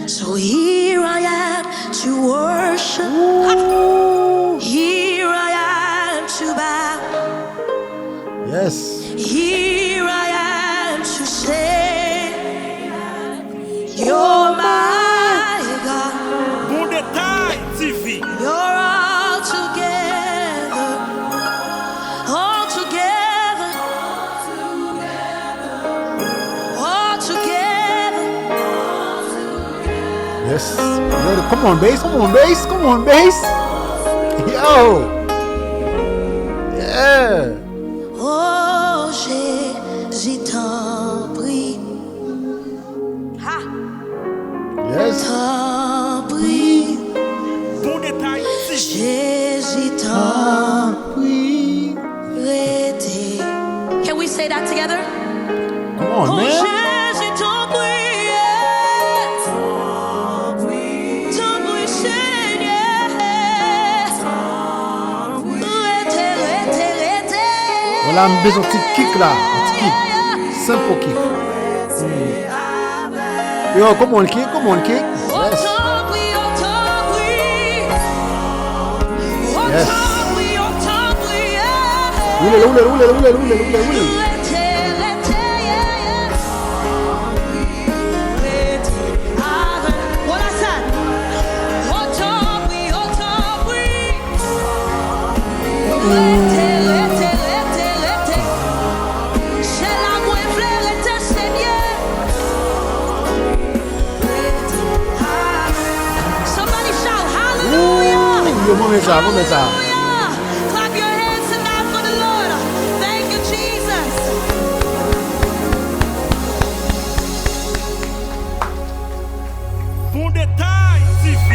So here I am to worship. Here I am to bow. Yes. Here I am to say, you're my God. Bon détail, TV. You're all together, all together, all together. Yes. Yo, come on, bass. Come on, bass. Come on, bass. Yo. Yeah. Oh, Jésus, t'en prie. Ha! Yes. T'en prie. Bon détail, TV. Jésus, t'en prie. Can we say that together? Come on, Oh, man. Jésus, t'en prie. T'en prie, Seigneur. Voilà, on a besoin de petit kick là. Un petit kick. Simple kick. Yo, come on, kick. Come on, kick. Yes. Yes. Roule. Somebody shout hallelujah. Yo, moment ça. Hallelujah. Clap your hands tonight for the Lord. Thank you, Jesus. Bon détail, TV.